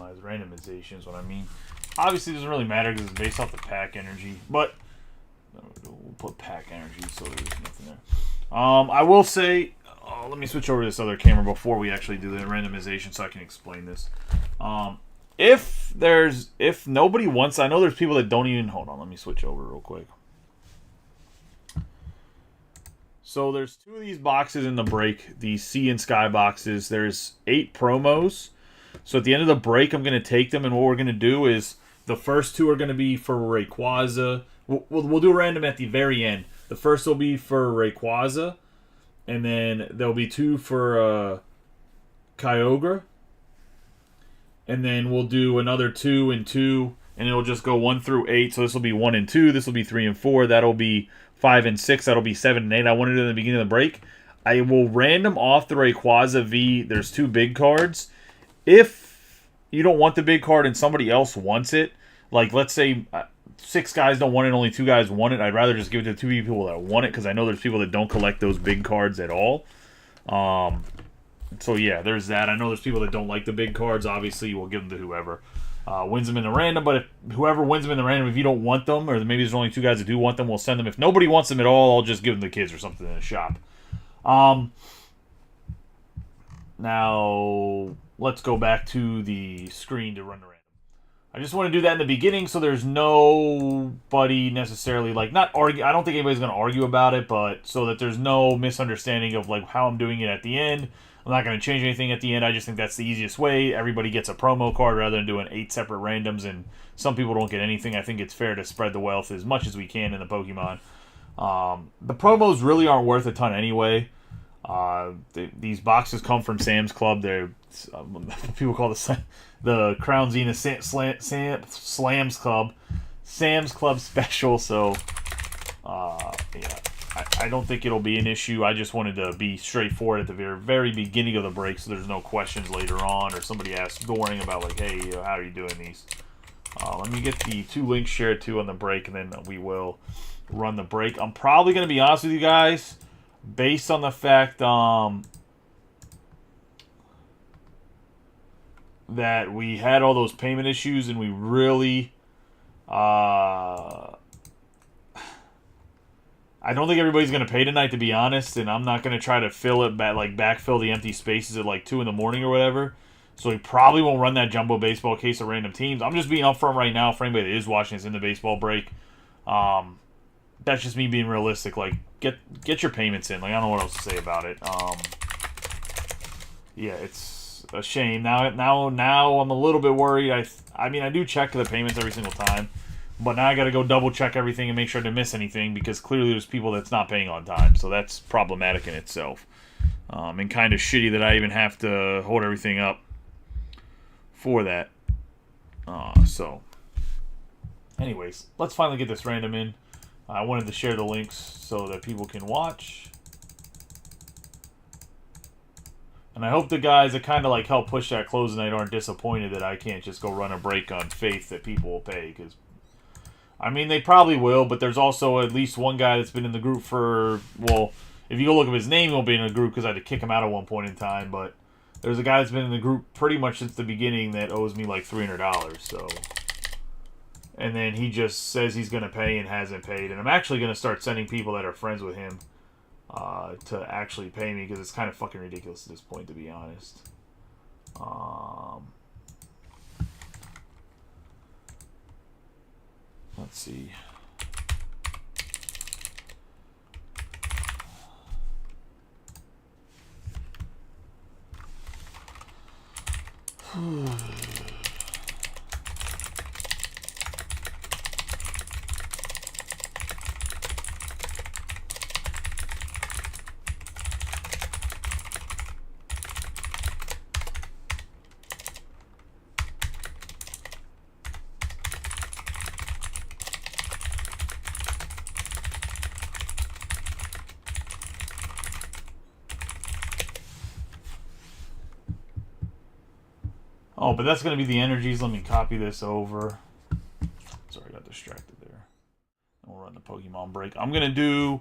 randomized. Randomization is what I mean. Obviously, it doesn't really matter because it's based off the pack energy, but we'll put pack energy so there's nothing there. I will say, let me switch over to this other camera before we actually do the randomization so I can explain this. If nobody wants, I know there's people that don't even, hold on, let me switch over real quick. So there's 2 of these boxes in the break, these Sea and Sky boxes. There's 8 promos. So at the end of the break, I'm going to take them, and what we're going to do is the first 2 are going to be for Rayquaza. We'll do a random at the very end. The first will be for Rayquaza, and then there'll be 2 for Kyogre. And then we'll do another 2 and 2, and it'll just go 1 through 8. So this will be 1 and 2. This will be 3 and 4. That'll be 5 and 6. That'll be 7 and 8. I wanted it in the beginning of the break. I will random off the Rayquaza V. There's 2 big cards. If you don't want the big card and somebody else wants it, like let's say 6 guys don't want it, only 2 guys want it, I'd rather just give it to 2 people that want it because I know there's people that don't collect those big cards at all. So yeah, there's that. I know there's people that don't like the big cards. Obviously, we'll give them to whoever wins them in the random. But if whoever wins them in the random, if you don't want them, or maybe there's only 2 guys that do want them, we'll send them. If nobody wants them at all, I'll just give them to kids or something in the shop. Now let's go back to the screen to run the random. I just want to do that in the beginning so there's nobody necessarily not argue. I don't think anybody's going to argue about it, but so that there's no misunderstanding of how I'm doing it at the end. I'm not going to change anything at the end. I just think that's the easiest way. Everybody gets a promo card rather than doing 8 separate randoms, and some people don't get anything. I think it's fair to spread the wealth as much as we can in the Pokemon. The promos really aren't worth a ton anyway. These boxes come from Sam's Club. They're people call the Crown Zenith Slams Club, Sam's Club special. So yeah. I don't think it'll be an issue. I just wanted to be straightforward at the very, very beginning of the break so there's no questions later on or somebody asks during about hey, how are you doing these? Let me get the 2 links shared too on the break, and then we will run the break. I'm probably going to be honest with you guys, based on the fact that we had all those payment issues and we really I don't think everybody's going to pay tonight, to be honest, and I'm not going to try to fill it back, backfill the empty spaces at 2 in the morning or whatever. So we probably won't run that jumbo baseball case of random teams. I'm just being upfront right now for anybody that is watching this in the baseball break. That's just me being realistic. Get your payments in. I don't know what else to say about it. Yeah, it's a shame. Now I'm a little bit worried. I mean, I do check the payments every single time. But now I got to go double check everything and make sure I didn't miss anything because clearly there's people that's not paying on time. So that's problematic in itself. And kind of shitty that I even have to hold everything up for that. So, anyways, let's finally get this random in. I wanted to share the links so that people can watch. And I hope the guys that kind of help push that closing night aren't disappointed that I can't just go run a break on faith that people will pay because I mean, they probably will, but there's also at least one guy that's been in the group for, well, if you go look up his name, he'll be in the group because I had to kick him out at one point in time, but there's a guy that's been in the group pretty much since the beginning that owes me $300, so. And then he just says he's going to pay and hasn't paid, and I'm actually going to start sending people that are friends with him to actually pay me because it's kind of fucking ridiculous at this point, to be honest. Let's see. Oh, but that's going to be the energies. Let me copy this over. Sorry, I got distracted there. We'll run the Pokemon break. I'm going to do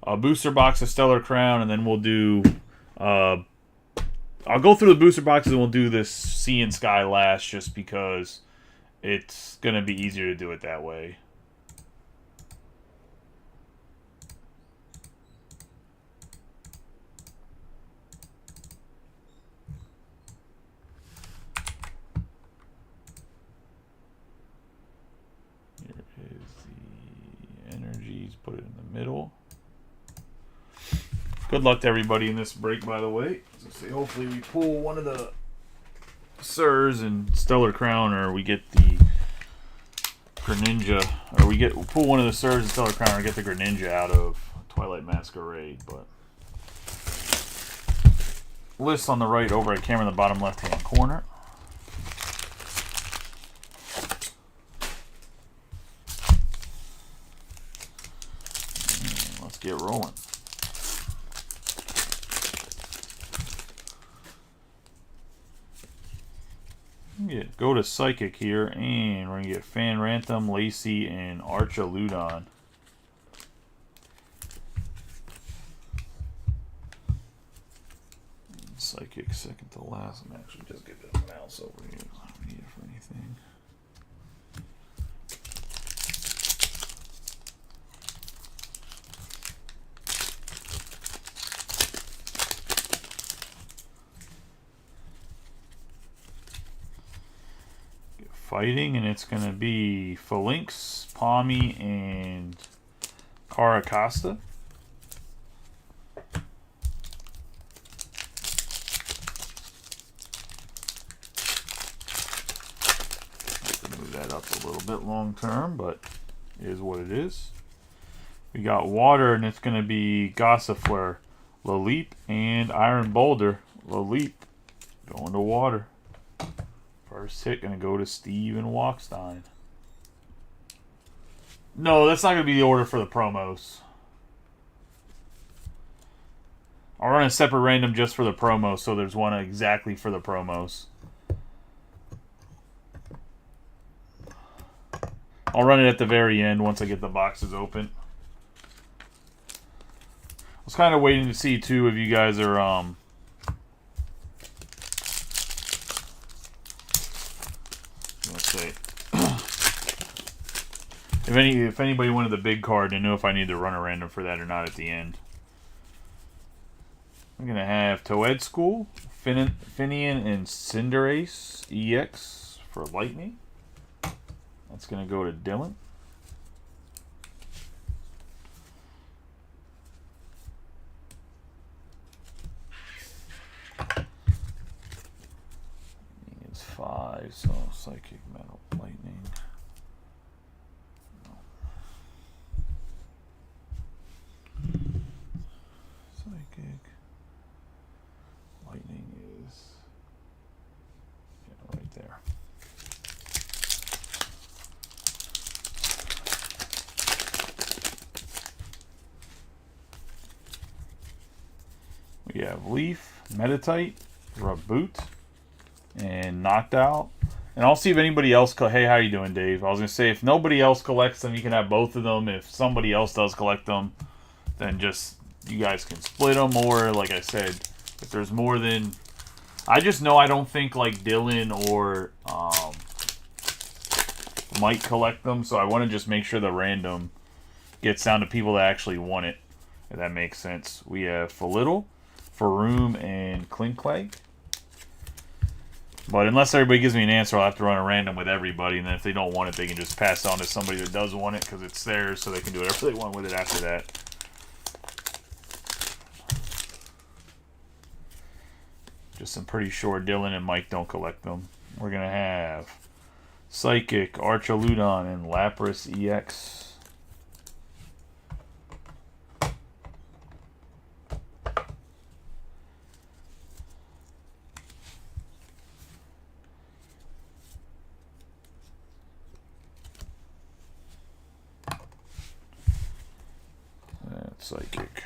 a booster box of Stellar Crown, and then we'll do a I'll go through the booster boxes and we'll do this Sea and Sky last just because it's going to be easier to do it that way. Here is the energies. Put it in the middle. Good luck to everybody in this break, by the way. So hopefully we pull one of the Sirs and Stellar Crown, or we get the Greninja, or we pull one of the Sirs and Stellar Crown, or get the Greninja out of Twilight Masquerade. But list on the right, overhead camera in the bottom left-hand corner. And let's get rolling. Go to Psychic here, and we're going to get Fan Rantham, Lacey, and Archaludon. Psychic second to last. I'm actually just get this mouse over here. I don't need it for anything. Fighting, and it's going to be Phalanx, Palmy, and Caracosta. Move that up a little bit long term, but it is what it is. We got water, and it's going to be Gossifleur, Laleep, and Iron Boulder. Laleep going to water. First hit going to go to Steve and Walkstein. No, that's not going to be the order for the promos. I'll run a separate random just for the promos, so there's one exactly for the promos. I'll run it at the very end once I get the boxes open. I was kind of waiting to see, too, if you guys are... If anybody wanted the big card, they know if I need to run a random for that or not at the end. I'm going to have Toed School, Finian, and Cinderace EX for Lightning. That's going to go to Dylan. It's 5, so Psychic, Metal, Lightning. Psychic. Lightning is right there. We have Leaf, Meditite, Raboot, and Knocked Out. And I'll see if anybody else... Hey, how you doing, Dave? I was going to say, if nobody else collects them, you can have both of them. If somebody else does collect them, then just... You guys can split them, or, like I said, if there's more than... I just know I don't think, like, Dylan or might collect them, so I want to just make sure the random gets down to people that actually want it, if that makes sense. We have Falidal, Faroom, and Klinklag. But unless everybody gives me an answer, I'll have to run a random with everybody, and then if they don't want it, they can just pass it on to somebody that does want it, because it's theirs, so they can do whatever they want with it after that. Just I'm pretty sure Dylan and Mike don't collect them. We're going to have Psychic, Archaludon, and Lapras EX. That's Psychic.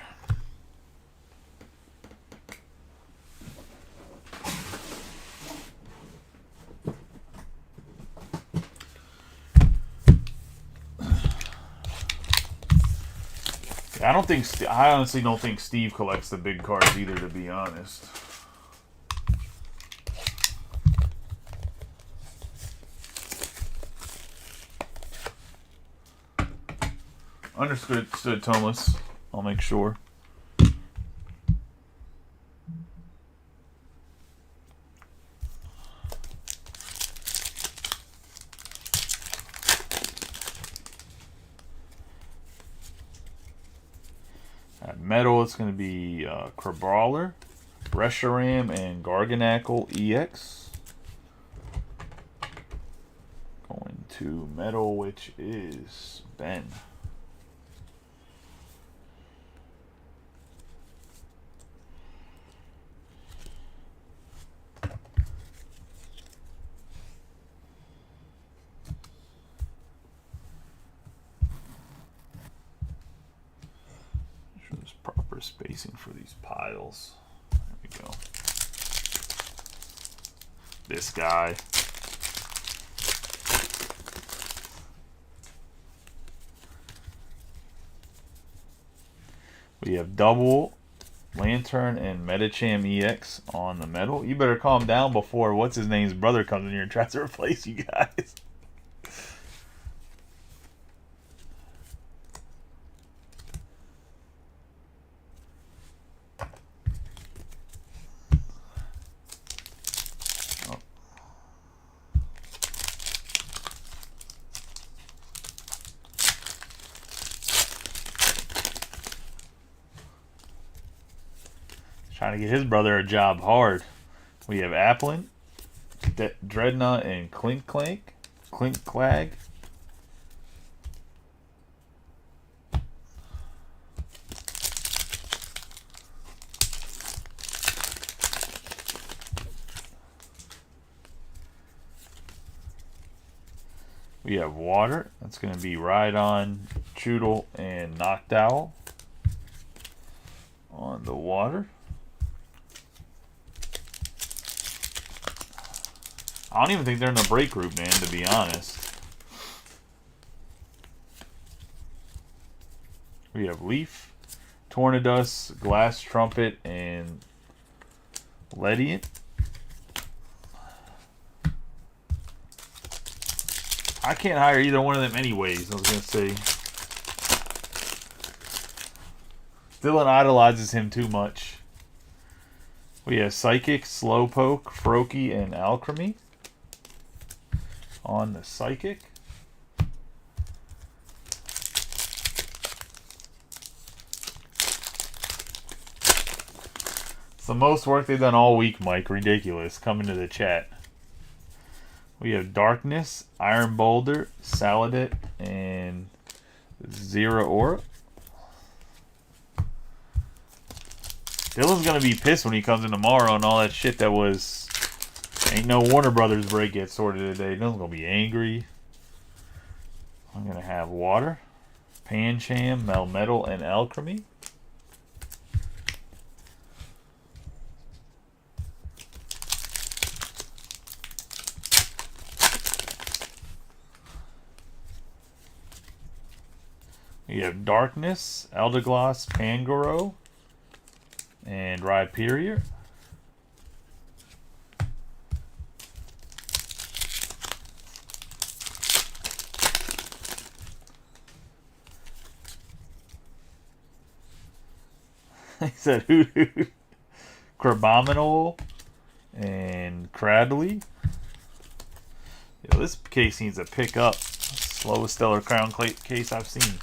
I honestly don't think Steve collects the big cards either, to be honest. Understood, Thomas. I'll make sure. At metal, it's going to be Crabrawler, Reshiram, and Garganackle EX. Going to metal, which is Ben. There's proper spacing for these piles. There we go. This guy. We have double Lantern and Metacham EX on the metal. You better calm down before what's his name's brother comes in here and tries to replace you guys. Trying to get his brother a job hard. We have Applin, Dreadnought, and Clink Clag. We have Water. That's going to be Rhydon, Choodle, and Noctowl on the Water. I don't even think they're in the break group, man, to be honest. We have Leaf, Tornadus, Glass Trumpet, and Lediant. I can't hire either one of them anyways, I was going to say. Dylan idolizes him too much. We have Psychic, Slowpoke, Froakie, and Alchemy on the Psychic. It's the most work they've done all week, Mike. Ridiculous. Coming to the chat. We have Darkness, Iron Boulder, Saladit, and Zeraora. Dylan's going to be pissed when he comes in tomorrow and all that shit that was... Ain't no Warner Brothers break yet sorted today. Dylan's going to be angry. I'm going to have Water, Pancham, Melmetal, and Alchemy. We have Darkness, Eldergloss, Pangoro, and Rhyperior. He said Hoot Hoot, Crabominal, and Cradley. Yo, this case needs to pick up. Slowest Stellar Crown case I've seen.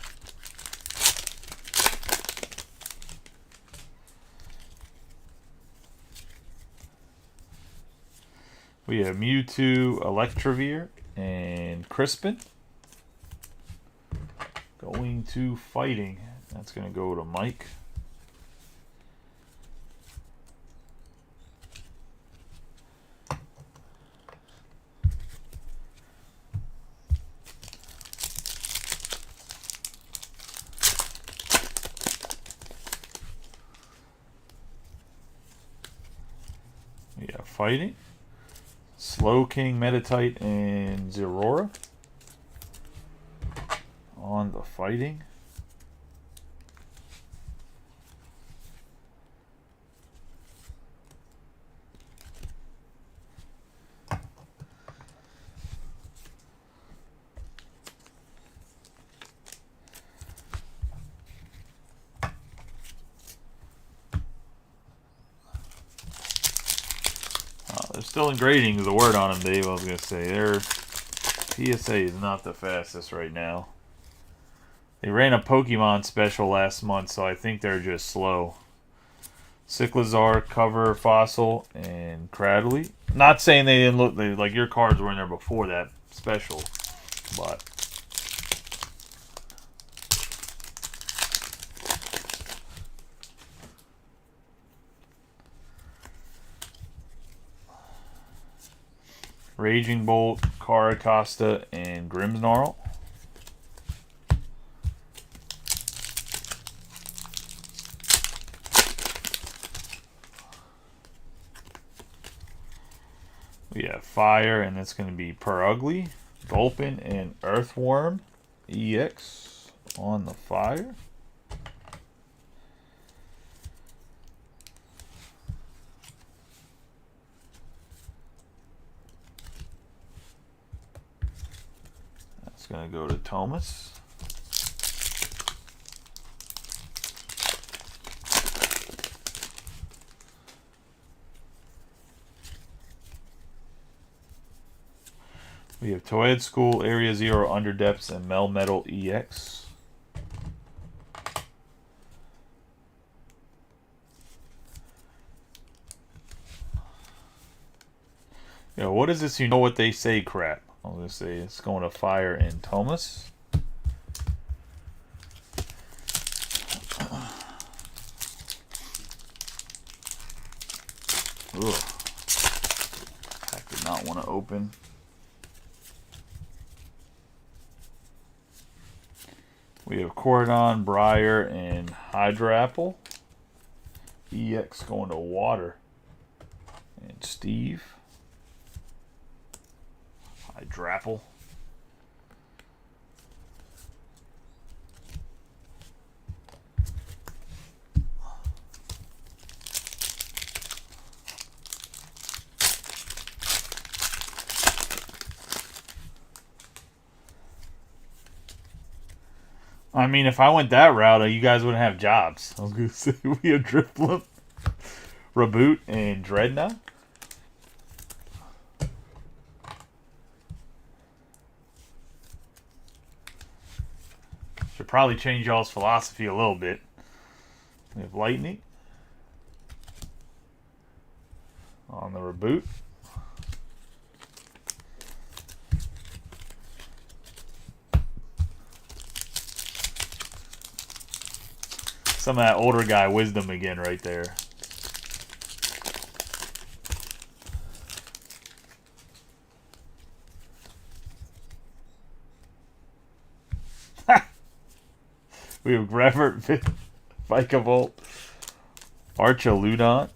We have Mewtwo, Electrovir, and Crispin. Going to Fighting. That's going to go to Mike. We have Fighting. Slowking, Meditite, and Zeraora on the Fighting. They're still in grading is the word on them, Dave. I was going to say. Their PSA is not the fastest right now. They ran a Pokemon special last month, so I think they're just slow. Cyclizar, Cover, Fossil, and Cradley. Not saying they didn't look like your cards were in there before that special, but Raging Bolt, Caracosta, and Grimmsnarl. We have Fire, and that's going to be Perugly, Gulpin, and Earthworm EX on the Fire. That's going to go to Thomas. We have Toad School, Area Zero, Underdepths, and Melmetal EX. Yo, what is this? You know what they say crap. I was going to say it's going to Fire and Thomas. Ugh. I did not want to open. We have Cordon, Briar, and Hydrapple. EX going to Water. And Steve. Hydrapple. I mean, if I went that route, you guys wouldn't have jobs. I was going to say we have Drifloon, Reboot, and Dreadnought. Should probably change y'all's philosophy a little bit. We have Lightning on the Reboot. Some of that older guy wisdom again right there. We have Grevert, Vikavolt, Archaludon.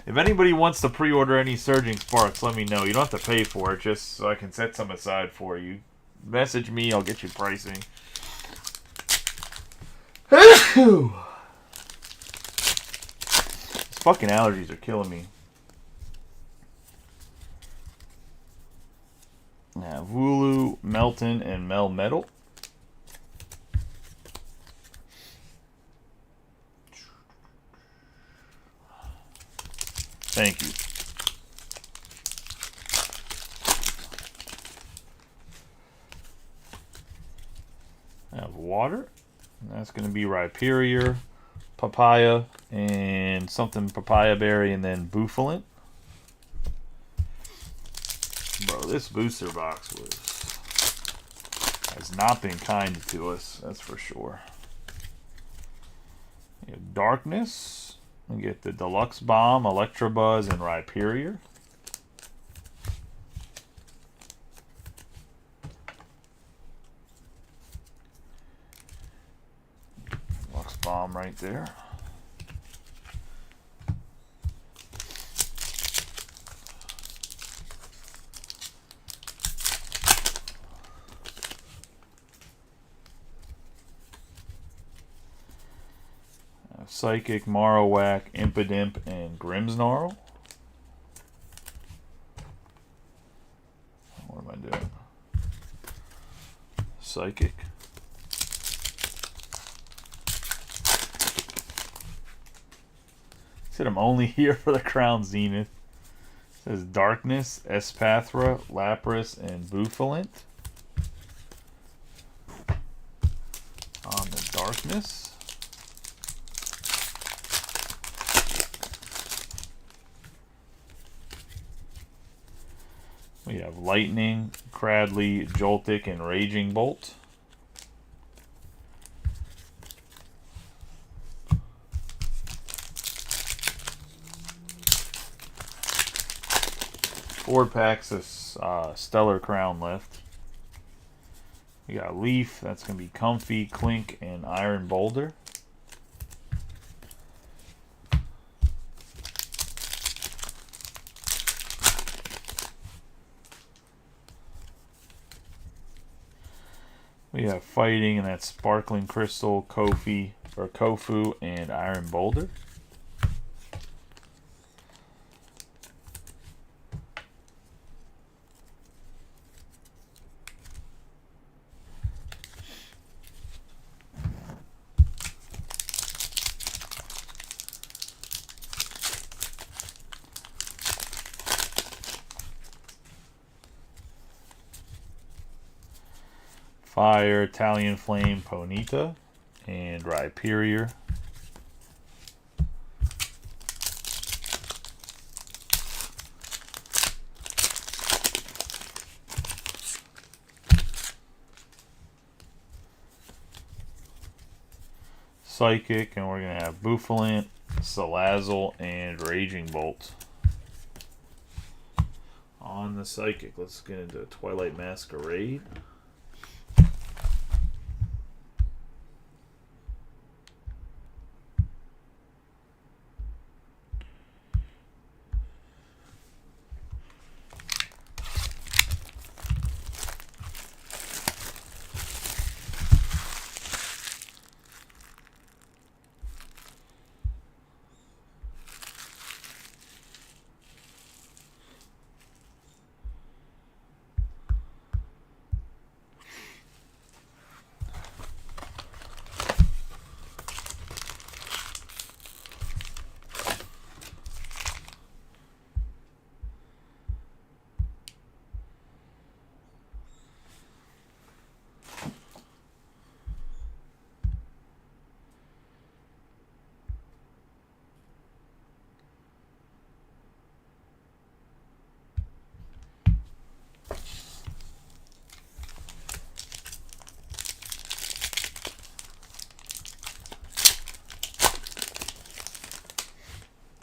If anybody wants to pre-order any Surging Sparks, let me know. You don't have to pay for it, just so I can set some aside for you. Message me, I'll get you pricing. These fucking allergies are killing me. Now, Wooloo, Melton, and Melmetal. Thank you. I have Water. And that's going to be Rhyperior, Papaya, and something Papaya Berry, and then Bouffalant. Bro, this booster box has not been kind to us, that's for sure. We have Darkness. We get the Deluxe Bomb, Electabuzz, and Rhyperior. Deluxe Bomb right there. Psychic, Marowak, Impidimp, and Grimmsnarl. What am I doing? Psychic. Said I'm only here for the Crown Zenith. says Darkness, Espathra, Lapras, and Bouffalant. On the Darkness. We have Lightning, Cradley, Joltik, and Raging Bolt. Four packs of Stellar Crown left. We got Leaf, that's going to be Comfey, Clink, and Iron Boulder. We have Fighting, and that's Sparkling Crystal, Kofu, and Iron Boulder. Fire, Italian Flame, Ponyta, and Rhyperior. Psychic, and we're going to have Bouffalant, Salazzle, and Raging Bolt. On the Psychic, let's get into Twilight Masquerade.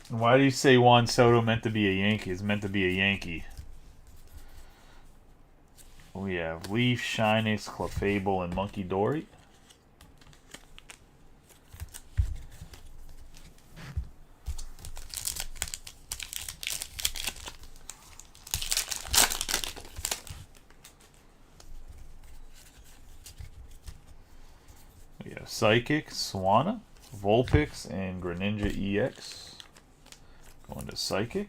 Why do you say Juan Soto meant to be a Yankee? It's meant to be a Yankee. We have Leaf, Shinix, Clefable, and Monkey Dory. We have Psychic, Swanna, Vulpix, and Greninja EX. Going to Psychic.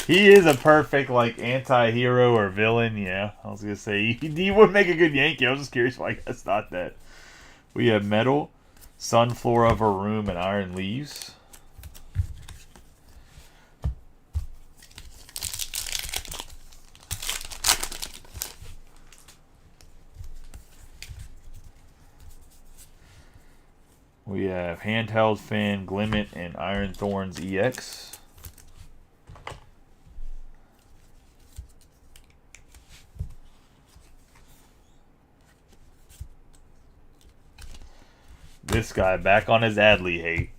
He is a perfect, like, anti-hero or villain, yeah. I was going to say, he would make a good Yankee. I was just curious why I guess not that. We have Metal, Sunflora, Varoom, and Iron Leaves. We have Handheld Fan, Glimmet, and Iron Thorns EX. This guy back on his Adley hate.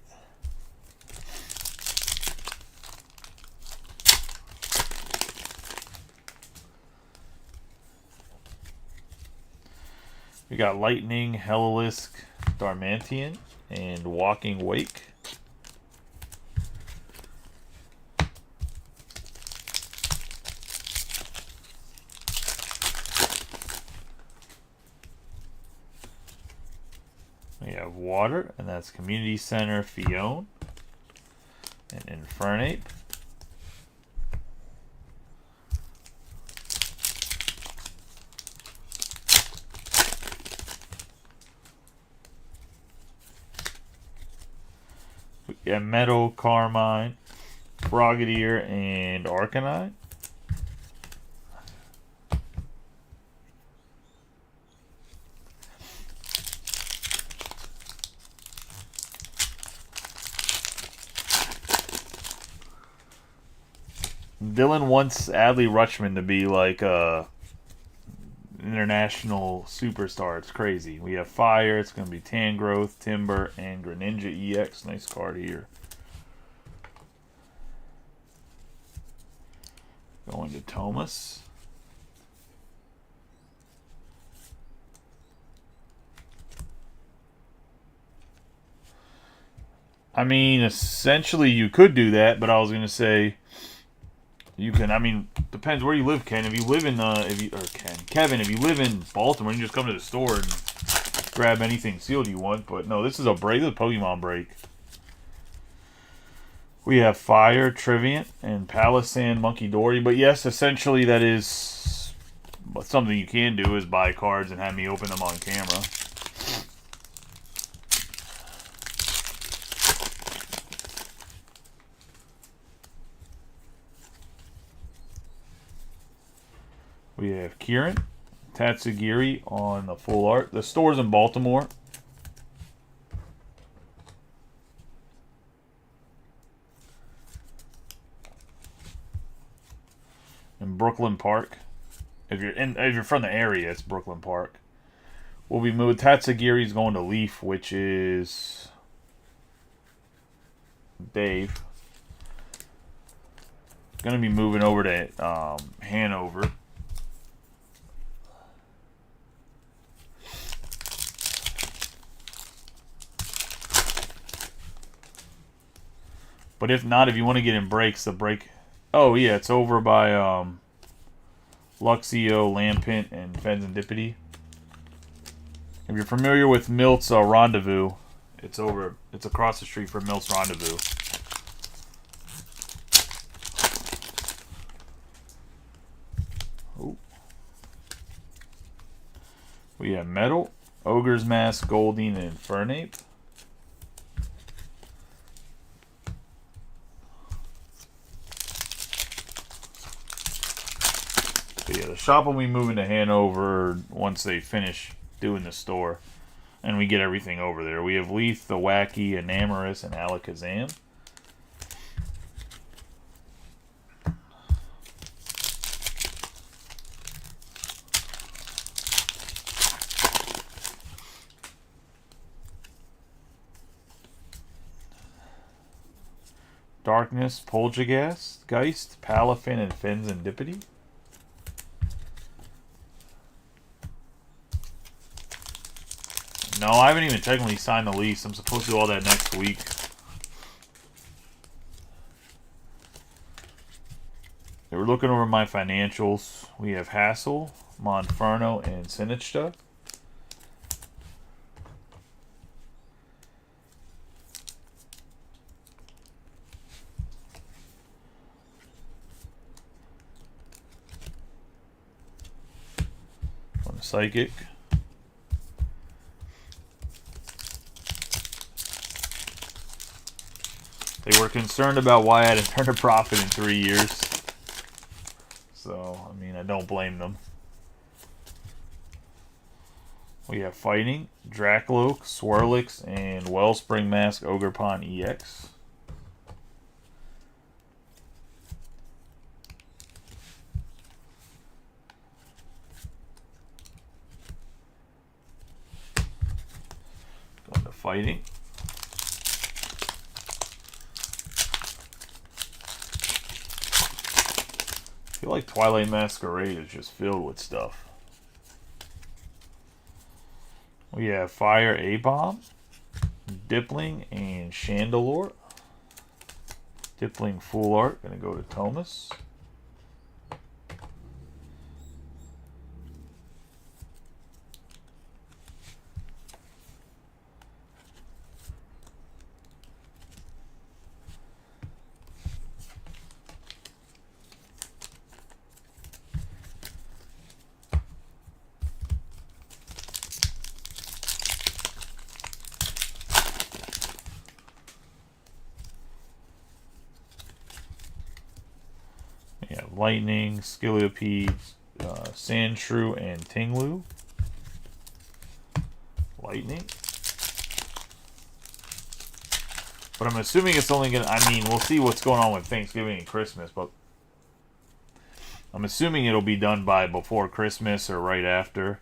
We got Lightning, Heliolisk, Darmanitan, and Walking Wake. We have have Water, and that's Community Center, Fione, and Infernape. We have Meadow, Carmine, Frogadier, and Arcanine. Dylan wants Adley Rutschman to be like a international superstar. It's crazy. We have Fire. It's going to be Tangrowth, Timber, and Greninja EX. Nice card here. Going to Thomas. I mean, essentially you could do that, but I was going to say you can. I mean, depends where you live, Ken. If you live in Kevin, if you live in Baltimore, you can just come to the store and grab anything sealed you want. But no, this is a break. This is a Pokemon break. We have Fire, Triviant, and Palisand, Monkey Dory. But yes, essentially that is something you can do, is buy cards and have me open them on camera. We have Kieran, Tatsugiri on the full art. The store's in Baltimore. In Brooklyn Park. If you're from the area, it's Brooklyn Park. We'll be moved. Tatsugiri's going to Leaf, which is Dave. Going to be moving over to Hanover. But if not, if you want to get in breaks, the break... Oh, yeah, it's over by Luxio, Lampent, and Fenzandipity. If you're familiar with Milt's Rendezvous, it's across the street from Milt's Rendezvous. Ooh. We have Metal, Ogre's Mask, Goldeen, and Infernape. But yeah, the shop will be moving to Hanover once they finish doing the store. And we get everything over there. We have Leaf, the Wacky, Enamorus, and Alakazam. Darkness, Poltergeist, Geist, Palafin, and Fenzandipity. No, I haven't even technically signed the lease. I'm supposed to do all that next week. They were looking over my financials. We have Hassel, Monferno, and Sinistcha. On the Psychic. They were concerned about why I hadn't turned a profit in 3 years. So, I mean, I don't blame them. We have Fighting, Dracloak, Swirlix, and Wellspring Mask Ogerpon EX. Going to Fighting. I feel like Twilight Masquerade is just filled with stuff. We have Fire A-Bomb, Dipling, and Chandelure. Dipling Full Art, gonna go to Thomas. have Lightning, Skilliopede, Sandshrew, and Tinglu. Lightning. But I'm assuming it's only gonna, I mean, we'll see what's going on with Thanksgiving and Christmas, but I'm assuming it'll be done by before Christmas or right after.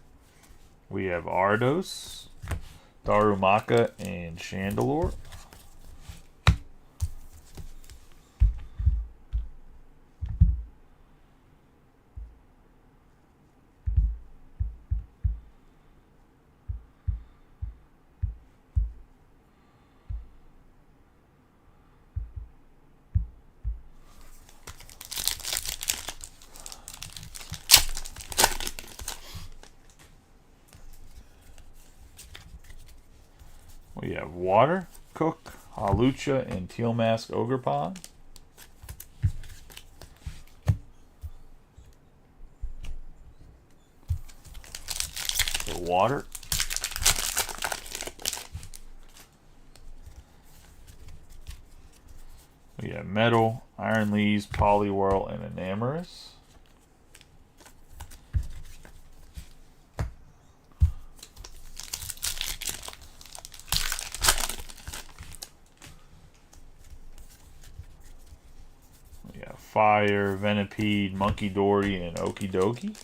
We have Ardos, Darumaka, and Chandelure. We have Water, Cook, Hawlucha, and Teal Mask Ogerpon. For Water. We have Metal, Iron Leaves, Poliwhirl, and Enamorus. Fire, Venipede, Monkey Dory, and Okidogi.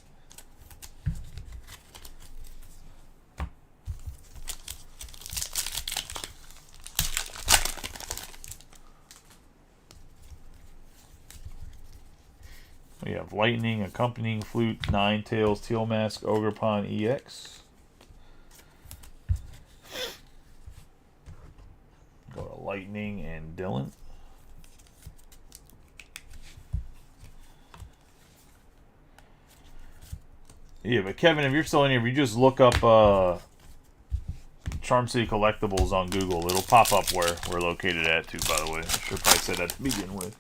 We have Lightning, Accompanying Flute, Ninetales, Teal Mask, Ogerpon EX. Go to Lightning and Dylan. Yeah, but Kevin, if you're still in here, if you just look up Charm City Collectibles on Google, it'll pop up where we're located at too, by the way. I should probably say that to begin with.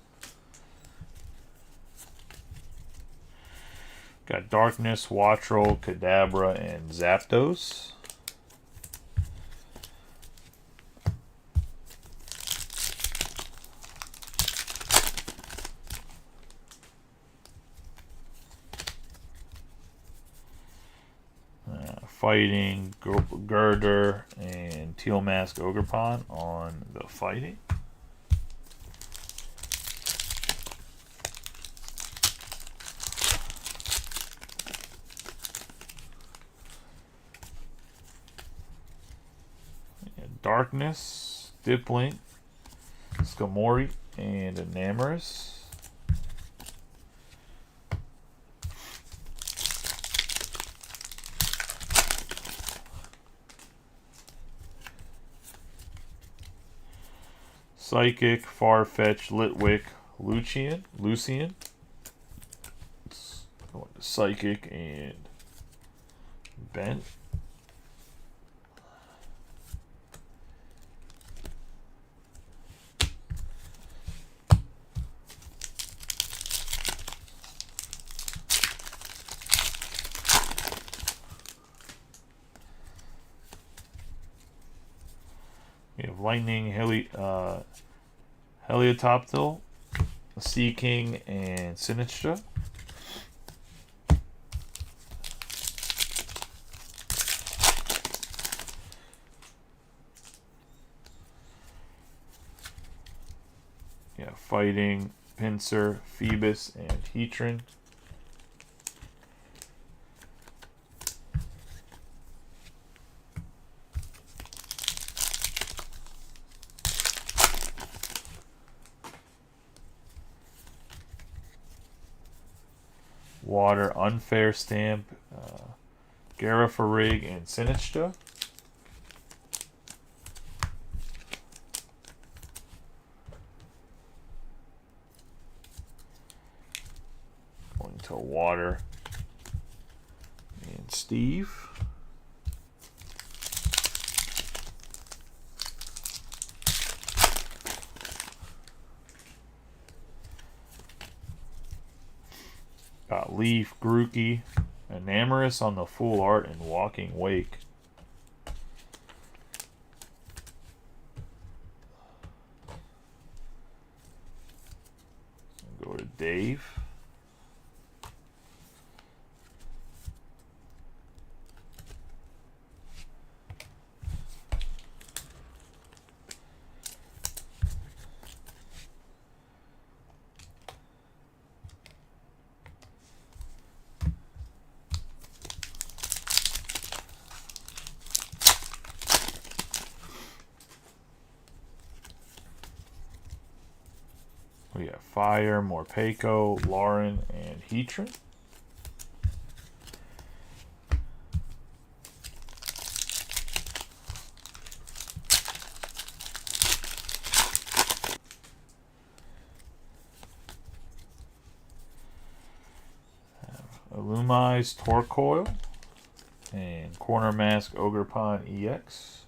Got Darkness, Wattrel, Kadabra, and Zapdos. Fighting, Girder, and Teal Mask Ogerpon on the Fighting. Darkness, Dipplink, Skamori, and Enamorus. Psychic, Farfetch, Litwick, Lucian. Going to Psychic and Bent. We have Lightning, Heliotoptil, Seaking, and Sinistcha. Yeah, Fighting, Pinsir, Phoebus, and Heatran. Water, Unfair Stamp, Garafarig, and Sinistcha. Going to Water and Steve. Got Leaf, Grookey, Enamorus on the Full Art, and Walking Wake. Go to Dave. We have Fire, Morpeko, Lauren, and Heatran. Illumise, Torkoal, and Corner Mask, Ogerpon EX.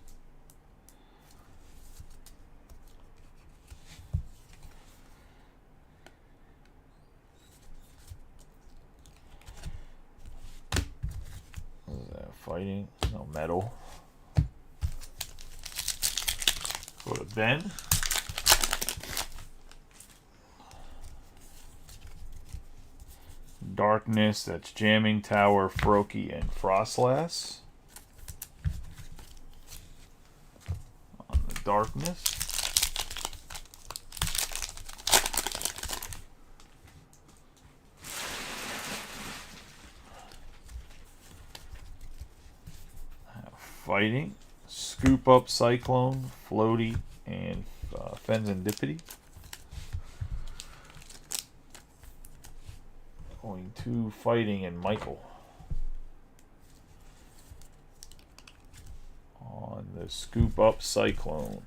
What is that? Fighting? No, metal. Go to Ben. Darkness, that's Jamming Tower, Froakie, and Frostlass. On the Darkness. Fighting, Scoop Up, Cyclone, Floaty, and Fenzandipity. Going to Fighting and Michael. On the Scoop Up Cyclone.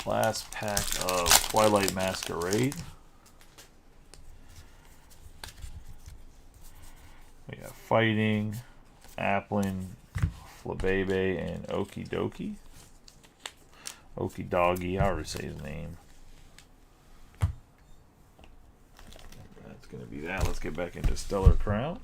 Last pack of Twilight Masquerade. We have Fighting, Applin, Flabebe, and Okidoki. Okidogi, however to say his name. That's going to be that. Let's get back into Stellar Crown.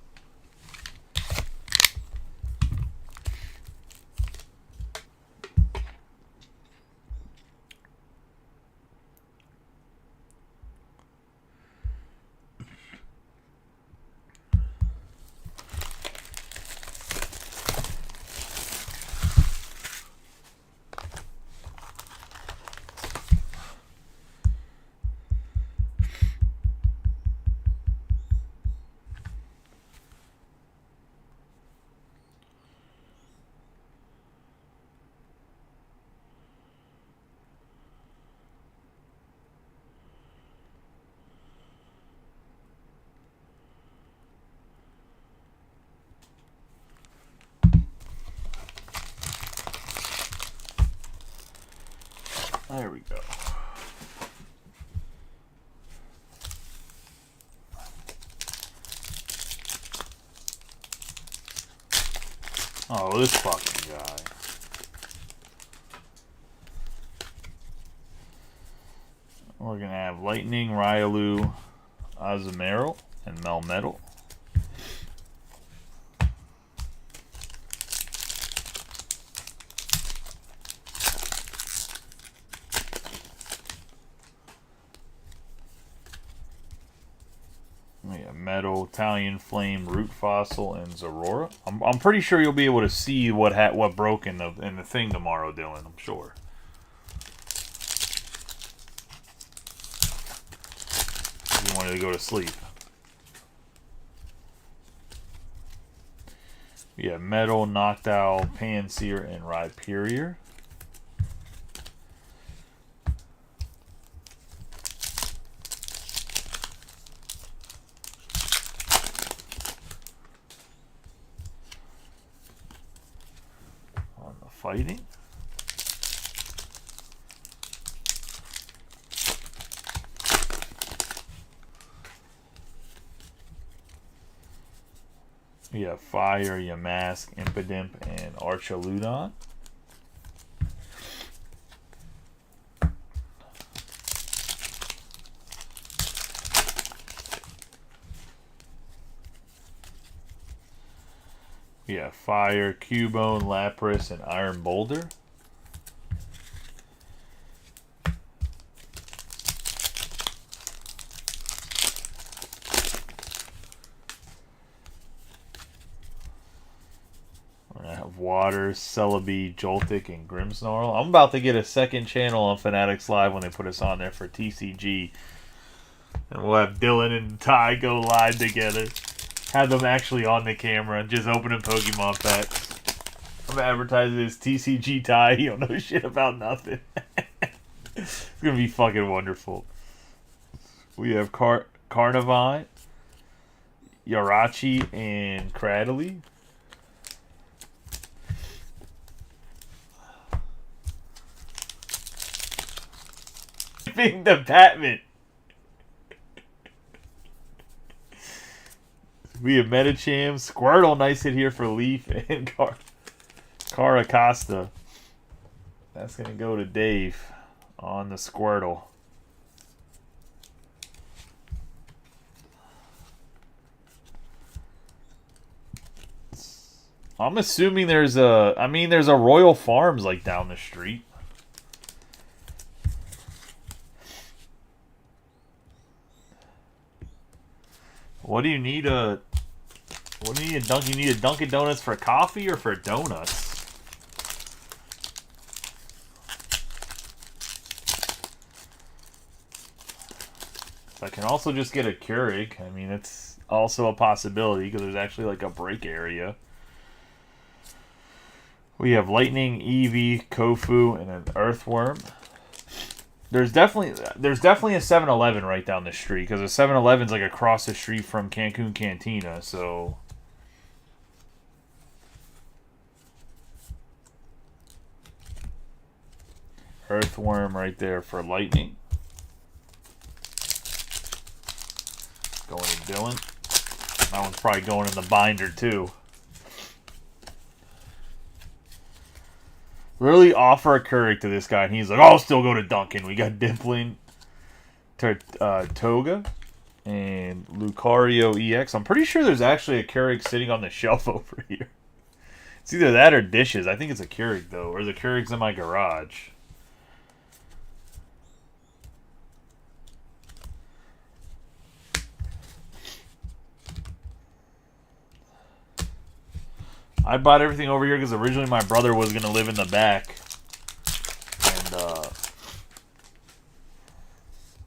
There we go. Oh, this fucking guy. We're going to have Lightning, Riolu, Azumarill, and Melmetal. Metal, Italian Flame, Root Fossil, and Zorora. I'm pretty sure you'll be able to see what broke in the thing tomorrow, Dylan. I'm sure. You wanted to go to sleep. We have Metal, Noctowl, Pansear, and Rhyperior. Fighting. We have Fire, Yamask, Impidimp, and Archaludon. We have Fire, Cubone, Lapras, and Iron Boulder. We're going to have Water, Celebi, Joltik, and Grimmsnarl. I'm about to get a second channel on Fanatics Live when they put us on there for TCG. And we'll have Dylan and Ty go live together. Have them actually on the camera, just opening Pokemon packs. I'm advertising this TCG tie. You don't know shit about nothing. It's gonna be fucking wonderful. We have Carnivine, Yarachi, and Cradley. The Batman. We have Metacham, Squirtle, nice hit here for Leaf, and Caracosta. That's going to go to Dave on the Squirtle. I'm assuming there's a Royal Farms like down the street. What do you need a Dunkin'? You need a Dunkin' Donuts for coffee or for donuts? I can also just get a Keurig. I mean, it's also a possibility because there's actually like a break area. We have Lightning, Eevee, Kofu, and an Earthworm. There's definitely a 7-Eleven right down the street because the 7-Eleven's like across the street from Cancun Cantina, so Earthworm right there for Lightning. Going to Dylan. That one's probably going in the binder too. Really offer a Keurig to this guy, and he's like, "I'll still go to Dunkin'." We got Dimpling, Toga, and Lucario EX. I'm pretty sure there's actually a Keurig sitting on the shelf over here. It's either that or dishes. I think it's a Keurig, though, or the Keurig's in my garage. I bought everything over here because originally my brother was going to live in the back. And,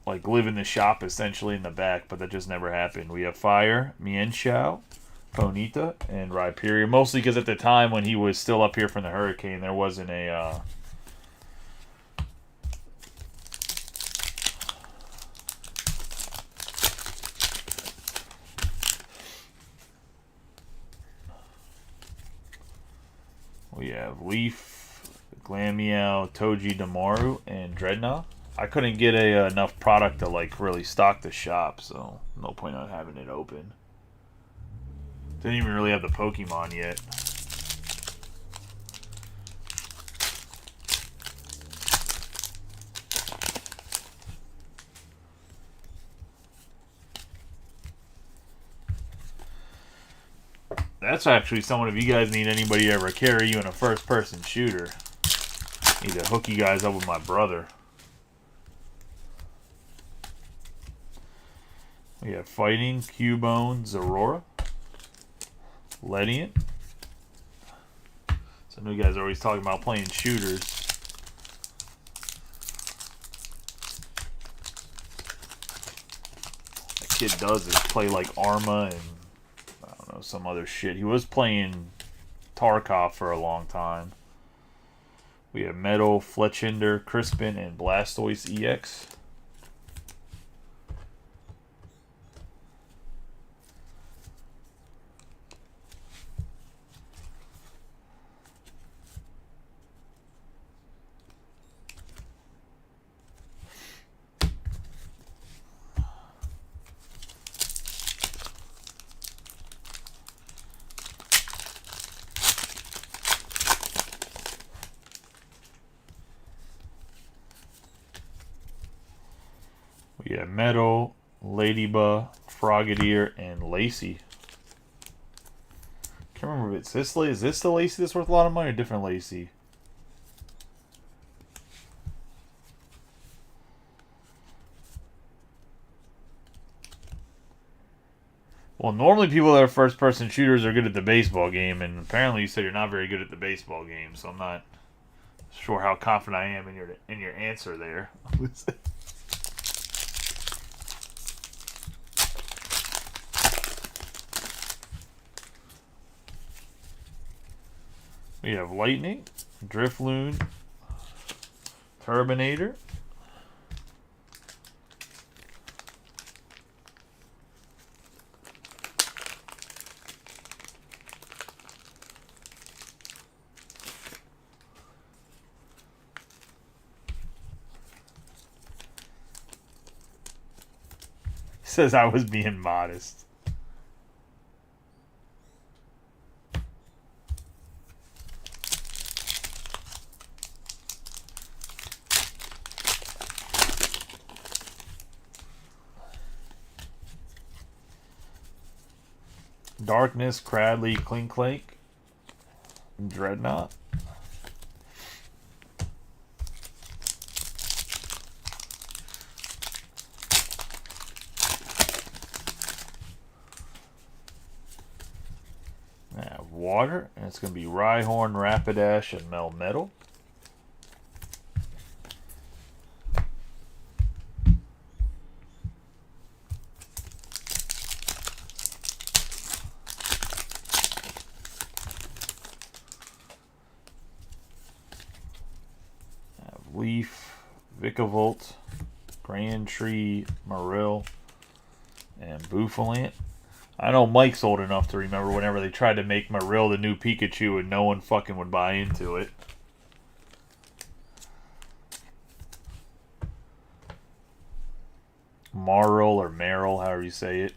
like, live in the shop, essentially, in the back. But that just never happened. We have Fire, Mienshao, Ponyta, and Rhyperior. Mostly because at the time when he was still up here from the hurricane, there wasn't a, we have Leaf, Glameow, Toji Damaru, and Dreadnought. I couldn't get enough product to like really stock the shop, so no point on having it open. Didn't even really have the Pokemon yet. That's actually someone, if you guys need anybody to ever carry you in a first-person shooter. Need to hook you guys up with my brother. We have Fighting, Cubone, Zorora, Lediant. So I know you guys are always talking about playing shooters. That kid does is play like Arma and I don't know, some other shit. He was playing Tarkov for a long time. We have Metal, Fletchinder, Crispin, and Blastoise EX. We have Metal, Ladybug, Frogadier, and Lacey. Can't remember if it's this Lacey. Is this the Lacey that's worth a lot of money or a different Lacey? Well, normally people that are first-person shooters are good at the baseball game, and apparently you said you're not very good at the baseball game, so I'm not sure how confident I am in your answer there. We have Lightning, Drifloon, Turbinator, says I was being modest. Darkness, Cradley, Klinklank, Dreadnought. Water, and it's going to be Rhyhorn, Rapidash, and Melmetal. Leaf, Vikavolt, Grand Tree, Marill, and Bouffalant. I know Mike's old enough to remember whenever they tried to make Marill the new Pikachu and no one fucking would buy into it. Marl or Merrill, however you say it.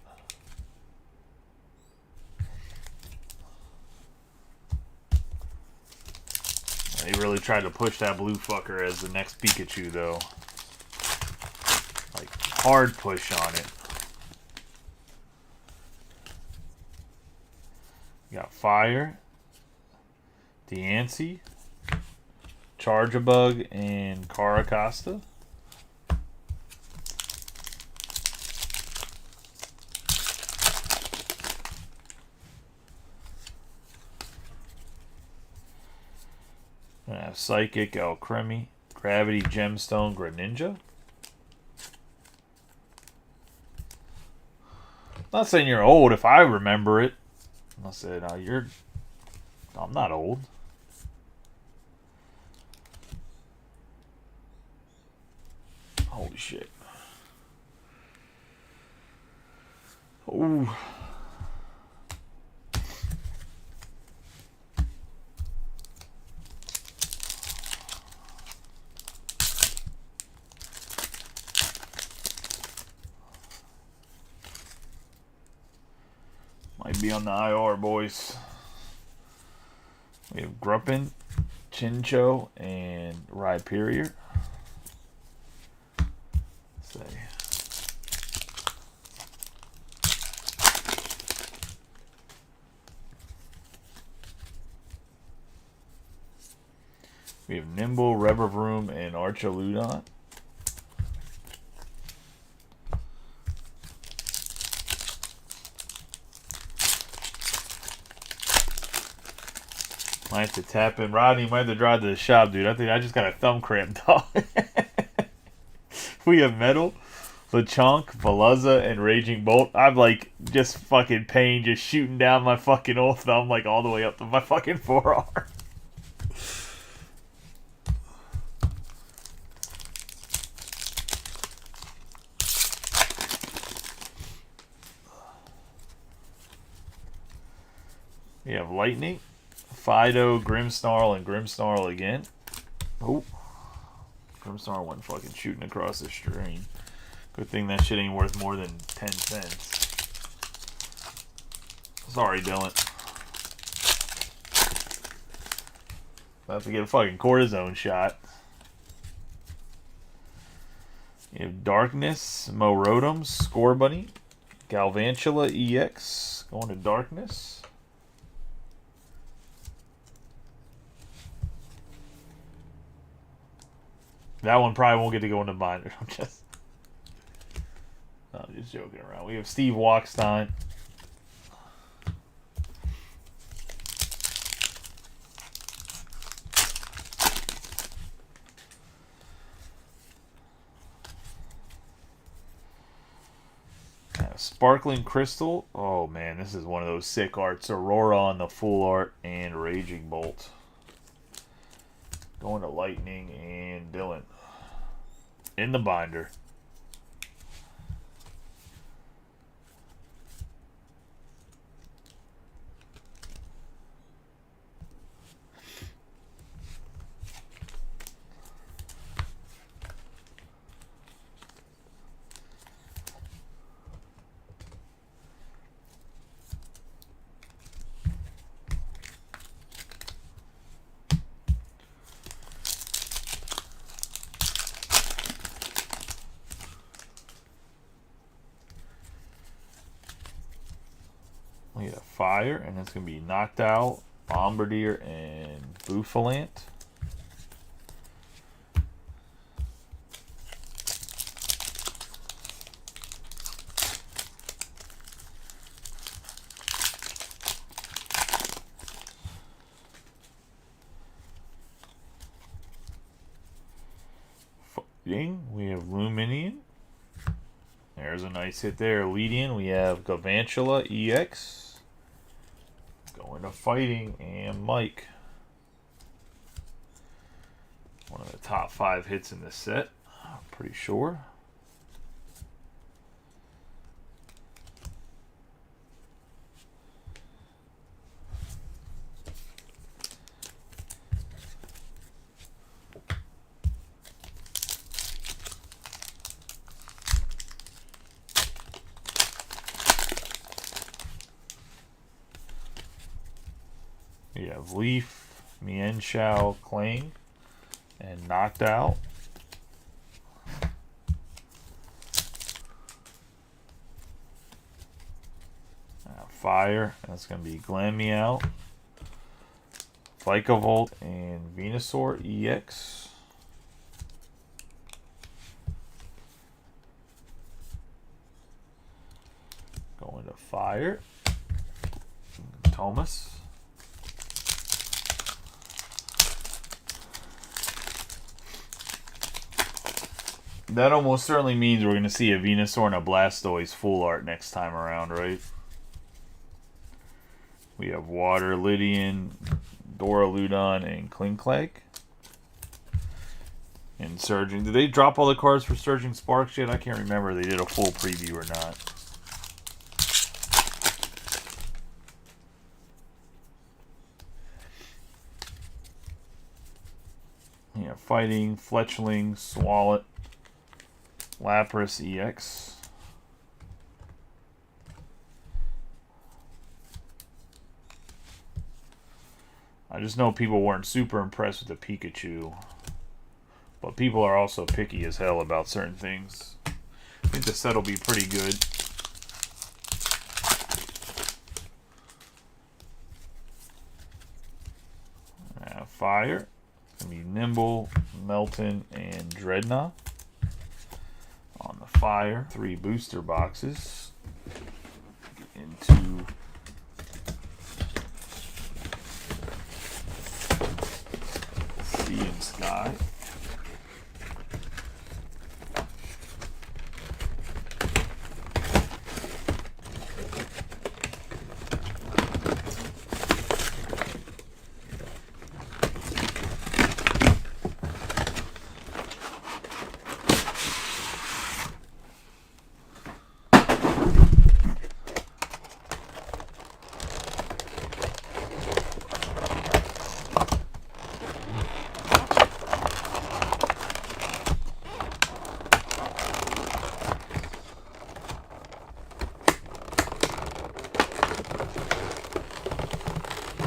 They really tried to push that blue fucker as the next Pikachu, though. Like, hard push on it. You got Fire, Deancey, Charjabug, and Caracosta. I have Psychic, Alcremie, Gravity, Gemstone, Greninja. I'm not saying you're old if I remember it. I said, I'm not old. Holy shit. Ooh. Might be on the IR, boys. We have Grumpin, Chincho, and Rhyperior. Let's see. We have Nimble, Revavroom, and Archaludon. Might have to tap in. Rodney might have to drive to the shop, dude. I think I just got a thumb cramp, dog. We have Metal, Lechonk, Veluza, and Raging Bolt. I'm like just fucking pain, just shooting down my fucking old thumb like all the way up to my fucking forearm. We have Lightning, Fido, Grimmsnarl, and Grimmsnarl again. Oh. Grimmsnarl went fucking shooting across the screen. Good thing that shit ain't worth more than 10 cents. Sorry, Dylan. I have to get a fucking cortisone shot. You have Darkness, Morotom, Scorbunny, Galvantula EX going to Darkness. That one probably won't get to go into binder. I'm just joking around. We have Steve Walkstein. Sparkling Crystal. Oh man, this is one of those sick arts. Aurora on the full art and Raging Bolt. Going to Lightning and Dylan. In the binder. We have Fire, and it's going to be Knocked Out, Bombardier, and Bouffalant. Fighting, we have Luminian. There's a nice hit there. Leading, we have Galvantula EX. Going to Fighting, and Mike. One of the top 5 hits in this set, I'm pretty sure. We have Leaf, Mienshao, Kling, and Knocked Out. Fire, that's going to be Glameow, Vikavolt, and Venusaur EX. Going to Fire, Thomas. That almost certainly means we're going to see a Venusaur and a Blastoise full art next time around, right? We have Water, Lydian, Doraludon, and Klinklag. And Surging. Did they drop all the cards for Surging Sparks yet? I can't remember if they did a full preview or not. Yeah, Fighting, Fletchling, Swalot, Lapras EX. I just know people weren't super impressed with the Pikachu. But people are also picky as hell about certain things. I think the set will be pretty good. Fire. It's going to be Nimble, Melton, and Dreadnought. On the Fire, 3 booster boxes. Into Sea and Sky.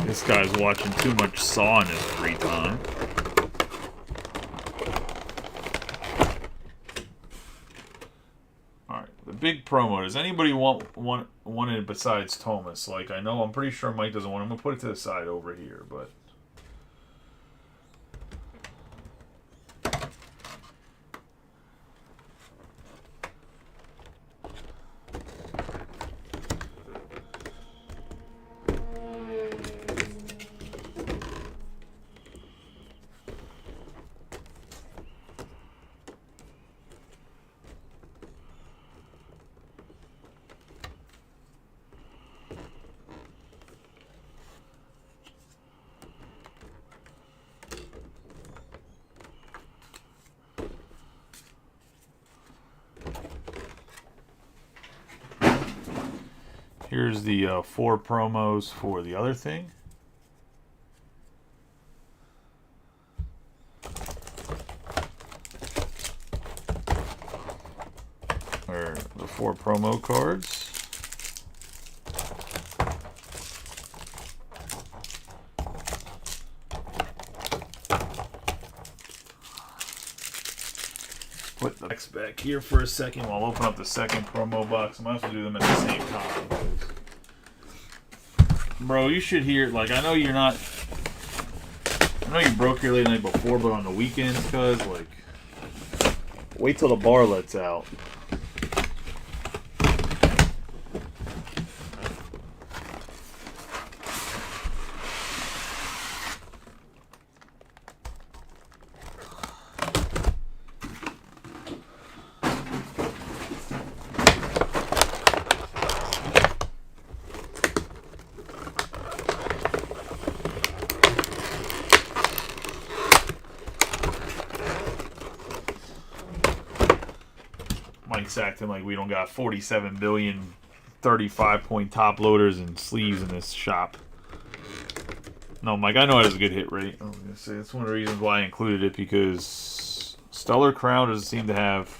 This guy's watching too much Saw in his free time. Alright, the big promo. Does anybody want it besides Thomas? Like, I know, I'm pretty sure Mike doesn't want it. I'm going to put it to the side over here, but... Here's the 4 promos for the other thing. Or the 4 promo cards. Put the X back here for a second while I'll open up the second promo box. I might have to do them at the same time. Bro, you should hear, like, I know you're not, I know you broke your leg the night before, but on the weekends, cuz, like, wait till the bar lets out. Mike's acting like we don't got 47 billion 35-point top loaders and sleeves in this shop. No, Mike, I know it has a good hit rate. I was going to say, that's one of the reasons why I included it, because Stellar Crown doesn't seem to have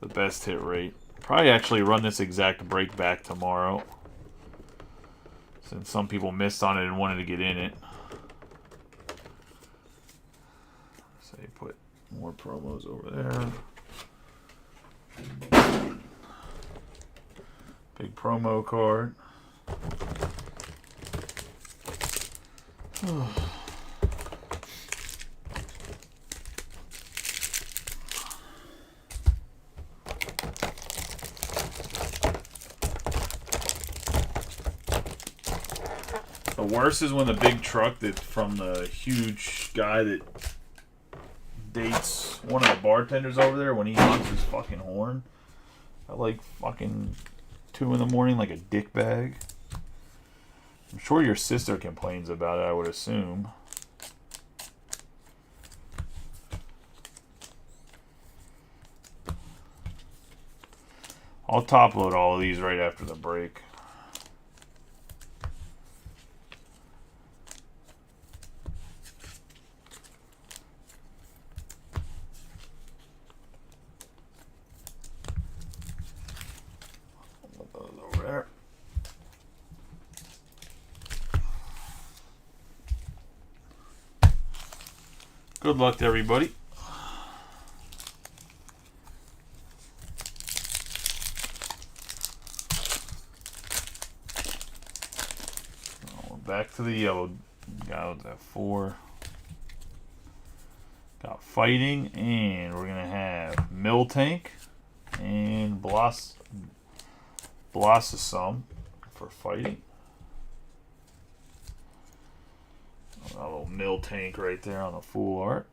the best hit rate. Probably actually run this exact break back tomorrow, since some people missed on it and wanted to get in it. So you put more promos over there. Big promo card. The worst is when the big truck that from the huge guy that dates one of the bartenders over there, when he honks his fucking horn at like fucking 2 in the morning like a dick bag. I'm sure your sister complains about it, I would assume. I'll top load all of these right after the break. Put those over there. Good luck to everybody. Back to the yellow. Got that 4. Got fighting, and we're gonna have Miltank and Blossom for fighting. A little Miltank right there on the full art.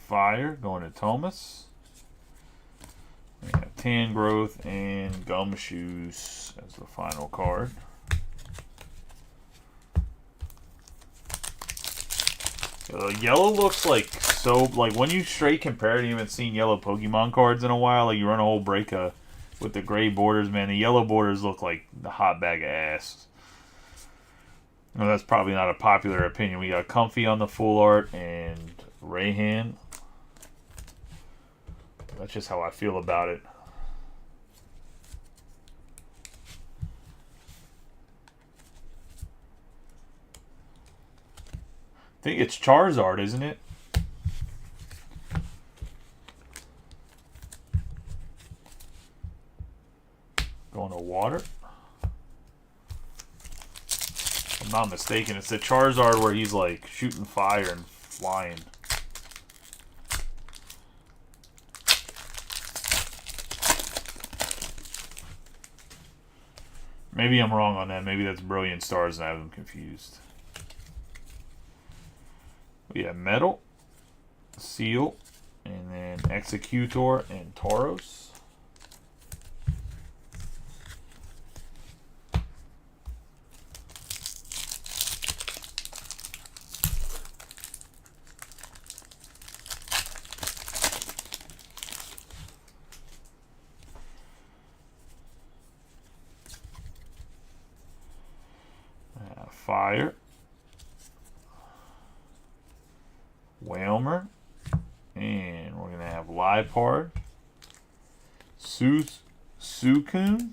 Fire going to Thomas. We have Tan Growth and Gumshoes as the final card. Yellow looks like so, like when you straight compare it, you haven't seen yellow Pokemon cards in a while. Like you run a whole break with the gray borders, man. The yellow borders look like the hot bag of ass. Well, that's probably not a popular opinion. We got Comfy on the full art and Rayhan. That's just how I feel about it. I think it's Charizard, isn't it? Going to water. If I'm not mistaken, it's the Charizard where he's like shooting fire and flying. Maybe I'm wrong on that. Maybe that's Brilliant Stars and I have them confused. We have Metal, Seal, and then Executor and Tauros. Fire. Whalmer. And we're going to have Liepard. Suicune.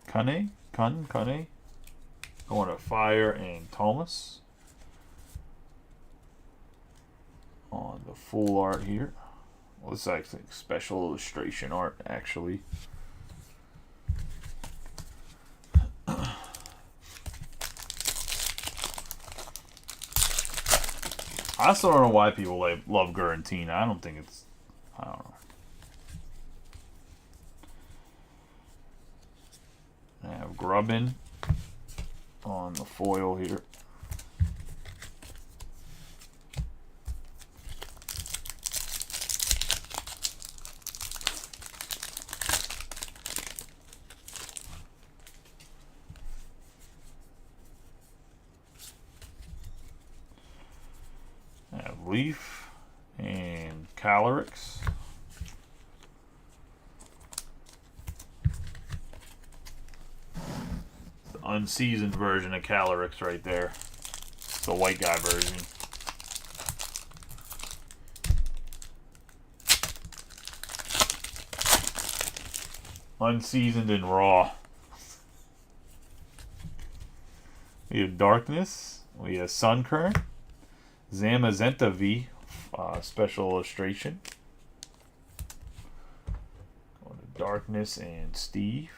Kane. Going to Fire and Thomas. On the full art here. Well, this is actually special illustration art, actually. I still don't know why people love Giratina. I don't think it's... I don't know. I have Grubbin on the foil here. I have Leaf and Calyrex. The unseasoned version of Calyrex right there. It's the white guy version. Unseasoned and raw. We have Darkness. We have Sunkern. Zamazenta V, special illustration. Going to Darkness and Steve.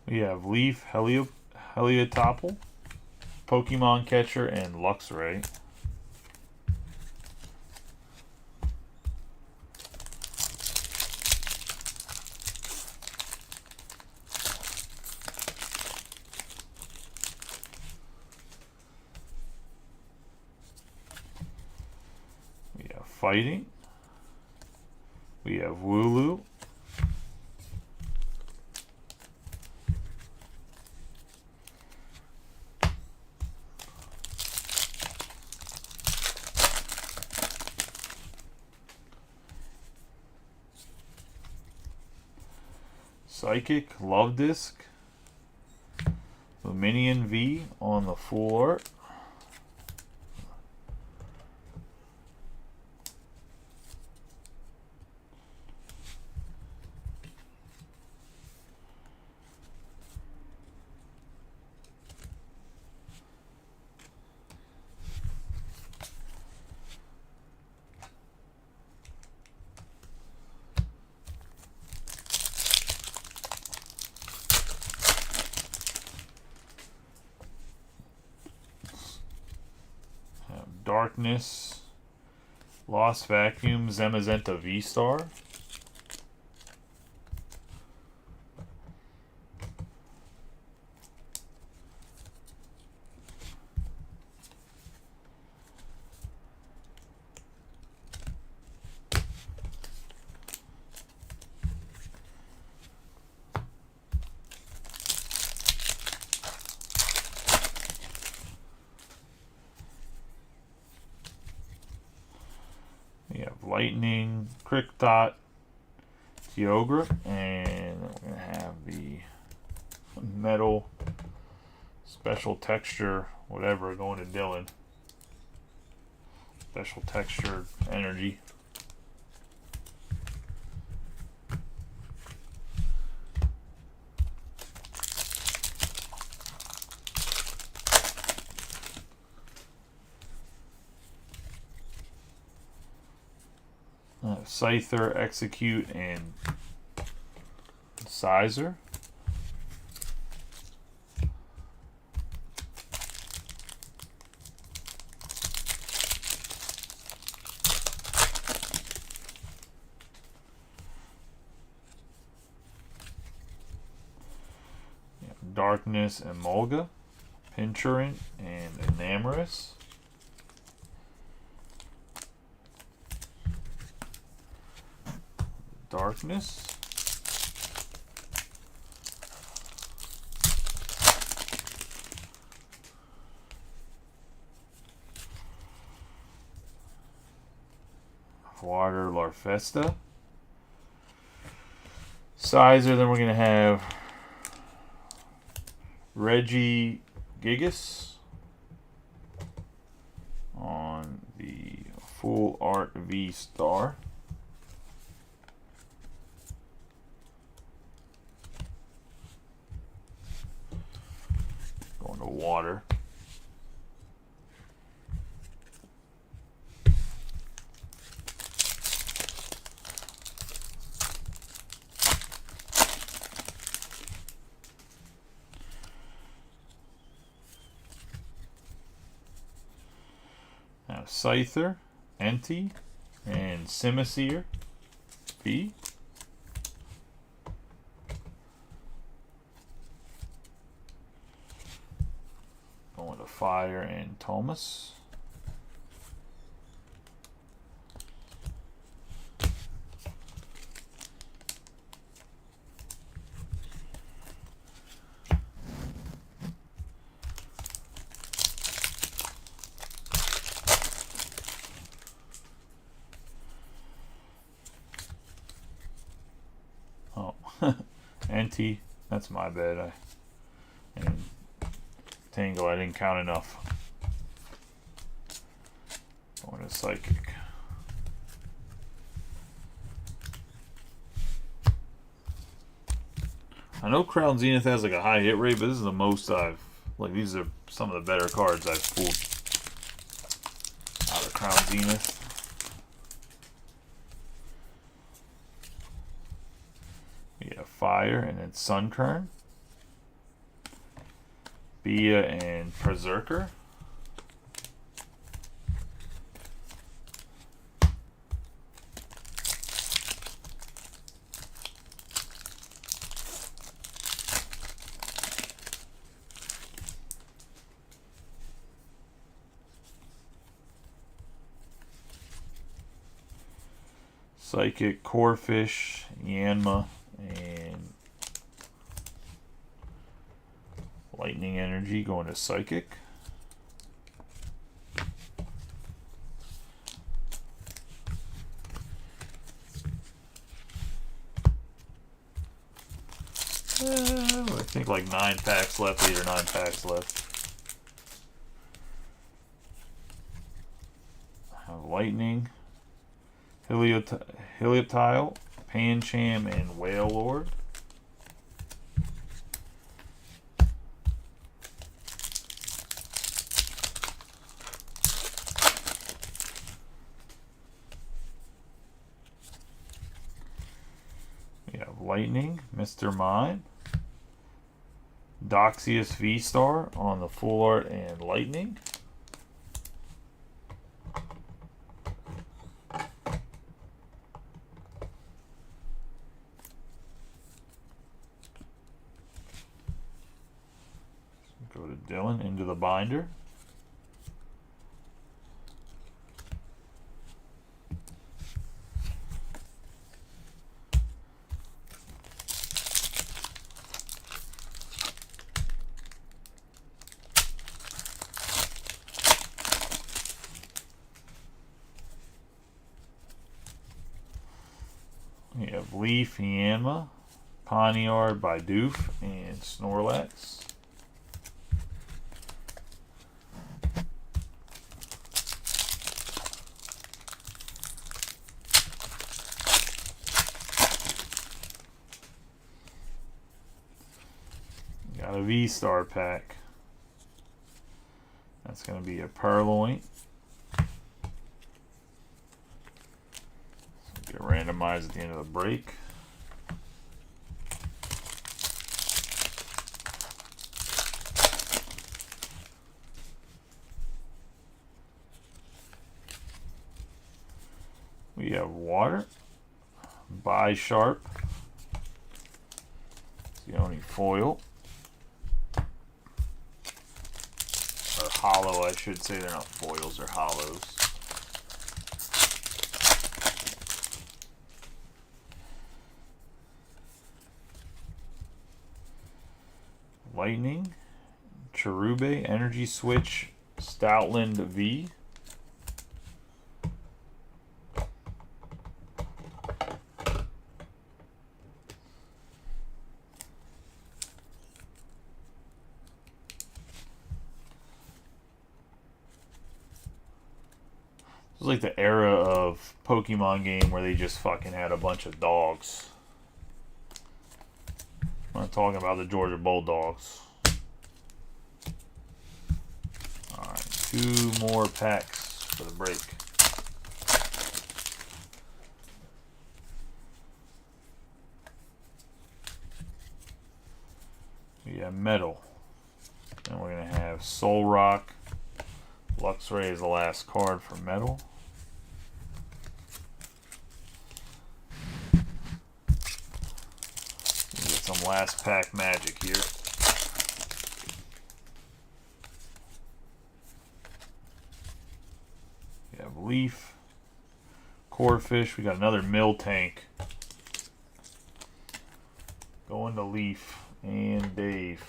We have Leaf, Heliotopple, Pokemon Catcher, and Luxray. We have Fighting. We have Wooloo. Psychic, Love Disc, Luminion V on the full art. Darkness, Lost Vacuum, Zamazenta V-Star. We have Lightning, Kriktot, Kyogre, and we're going to have the metal special texture, whatever, going to Dylan. Special texture energy. Scyther, Execute, and Sizer. Darkness and Mulga. Pinturant and Enamorous. Darkness. Water Larfesta. Sizer, then we're going to have Reggie Gigas on the Full Art V Star. Going to water. Now Scyther, Enti, and Simisear V. Going to Fire and Thomas. Oh, Enti, that's my bad. And Tangle, I didn't count enough. Going to Psychic. I know Crown Zenith has like a high hit rate, but this is the most I've, like, these are some of the better cards I've pulled out of Crown Zenith. We have Fire and then Sunkern. Bia and Berserker. Psychic, Corphish, Yanma, and Lightning Energy going to Psychic. I think like 9 packs left, 8 or 9 packs left. Lightning, Helioptile, Pancham, and Whale Lord. We have Lightning, Mr. Mime, Doxius V-Star on the Full Art and Lightning. Go to Dylan into the binder. We have Leaf, Yanma, Poniard, Bidoof, and Snorlax. Got a V-Star pack. That's going to be a Purloin. Get randomized at the end of the break. We have Water, Bisharp, it's the only foil, hollow, I should say. They're not foils, they're hollows. Lightning, Cherube, Energy Switch, Stoutland V. It was like the era of Pokemon game where they just fucking had a bunch of dogs. I'm not talking about the Georgia Bulldogs. Alright, 2 more packs for the break. We have Metal. Then we're going to have Solrock. Luxray is the last card for Metal. Get some last pack magic here. We have Leaf, Corphish. We got another Miltank. Going to Leaf and Dave.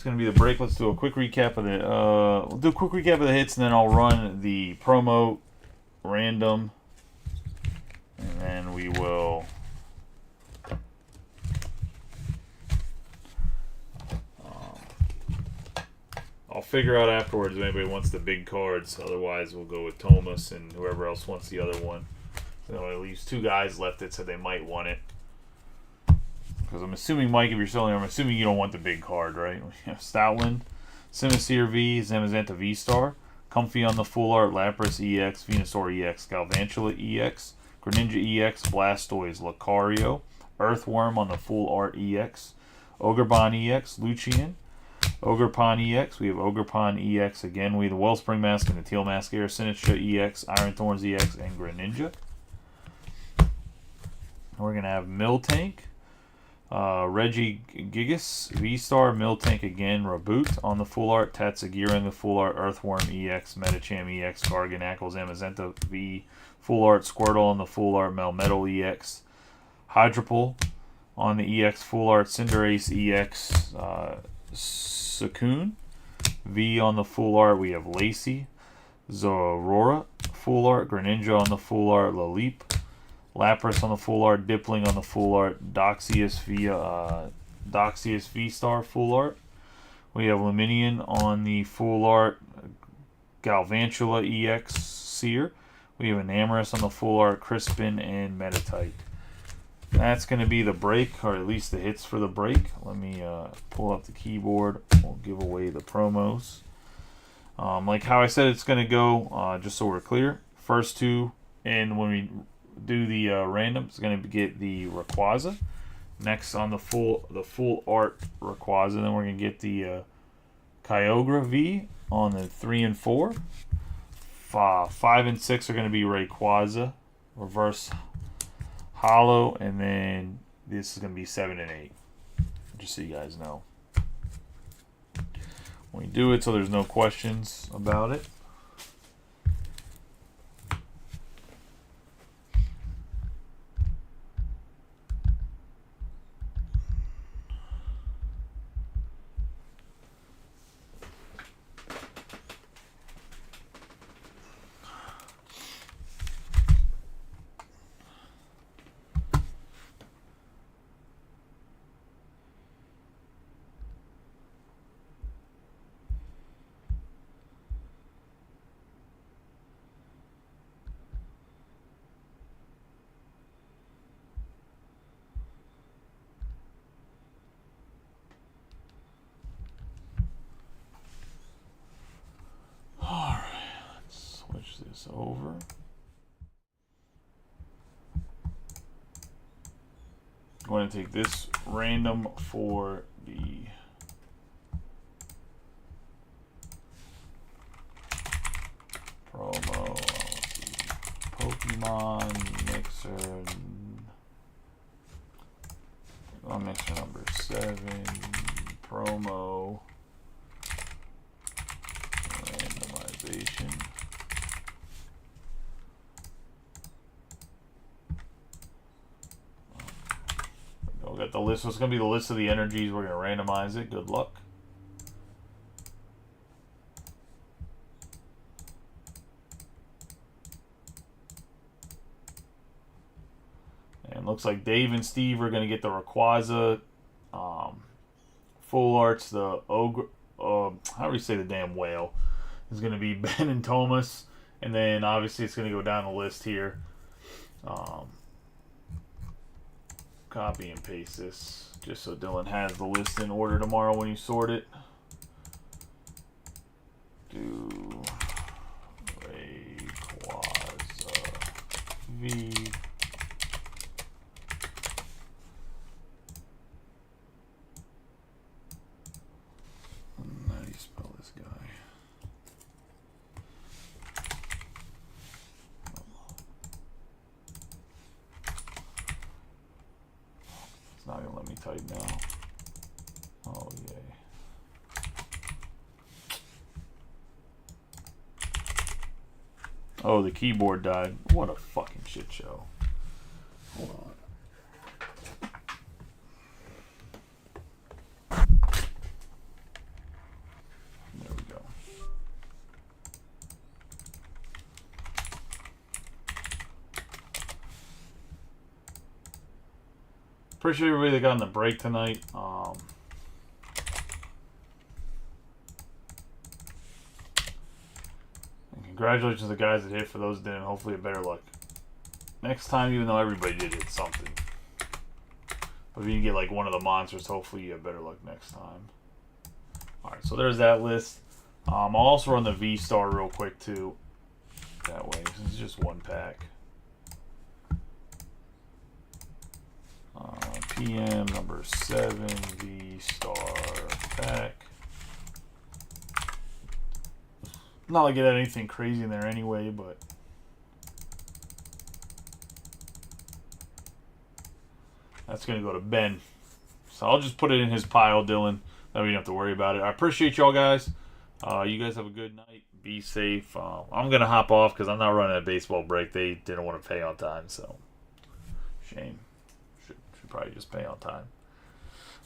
Going to be the break. Let's do a quick recap of the we'll do a quick recap of the hits, and then I'll run the promo random, and then we will I'll figure out afterwards if anybody wants the big cards. Otherwise we'll go with Thomas and whoever else wants the other one. So it leaves 2 guys left that said they might want it. Because I'm assuming, Mike, if you're selling, I'm assuming you don't want the big card, right? We have Stoutland, Simisear V, Zamazenta V-Star, Comfey on the Full Art, Lapras EX, Venusaur EX, Galvantula EX, Greninja EX, Blastoise, Lucario, Earthworm on the Full Art EX, Ogerpon EX, Lucian, Ogerpon EX, we have Ogerpon EX again, we have the Wellspring Mask and the Teal Mask Air, Sinistcha EX, Iron Thorns EX, and Greninja. We're going to have Miltank, Reggie Gigas, V-Star, Miltank again, Reboot on the Full Art, Tatsugira in the Full Art, Earthworm EX, Medicham EX, Garganacl, Zamazenta V, Full Art, Squirtle on the Full Art, Melmetal EX, Hydropole on the EX Full Art, Cinderace EX, Suicune V on the Full Art, we have Lacey, Zorora Full Art, Greninja on the Full Art, Laleep, Lapras on the Full Art, Dipling on the Full Art, Doxius V-Star Full Art. We have Luminion on the Full Art, Galvantula EX Seer. We have Enamorus on the Full Art, Crispin, and Meditite. That's going to be the break, or at least the hits for the break. Let me pull up the keyboard. We'll give away the promos. Like how I said it's going to go, just so we're clear. First 2, and when we do the random, it's going to get the Rayquaza. Next on the full art Rayquaza, then we're going to get the Kyogre V on the 3 and 4. 5 and 6 are going to be Rayquaza reverse hollow, and then this is going to be 7 and 8. Just so you guys know. We do it so there's no questions about it. Over. I'm going to take this random for the promo. Common mixer number 7. Promo. Randomization. We got the list. What's going to be the list of the energies? We're going to randomize it. Good luck. And looks like Dave and Steve are going to get the Rayquaza, Full Arts, the Ogre. How do you say the damn whale? Is going to be Ben and Thomas. And then obviously it's going to go down the list here. Copy and paste this just so Dylan has the list in order tomorrow when you sort it. Do Rayquaza V. How do you spell this guy? It's not gonna let me type now. Oh yay. Oh, the keyboard died. What a fucking shit show. Hold on. There we go. Appreciate everybody that got on the break tonight. And congratulations to the guys that hit. For those that didn't, hopefully a better luck next time, even though everybody did hit something. But if you can get like one of the monsters, hopefully you have better luck next time. Alright, so there's that list. I'll also run the V-Star real quick too. That way, this is just one pack. PM number 7 V-Star pack. Not like it had anything crazy in there anyway, but that's going to go to Ben. So I'll just put it in his pile, Dylan. That way you don't have to worry about it. I appreciate y'all guys. You guys have a good night. Be safe. I'm going to hop off because I'm not running a baseball break. They didn't want to pay on time, so shame. Should probably just pay on time.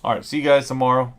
All right, see you guys tomorrow.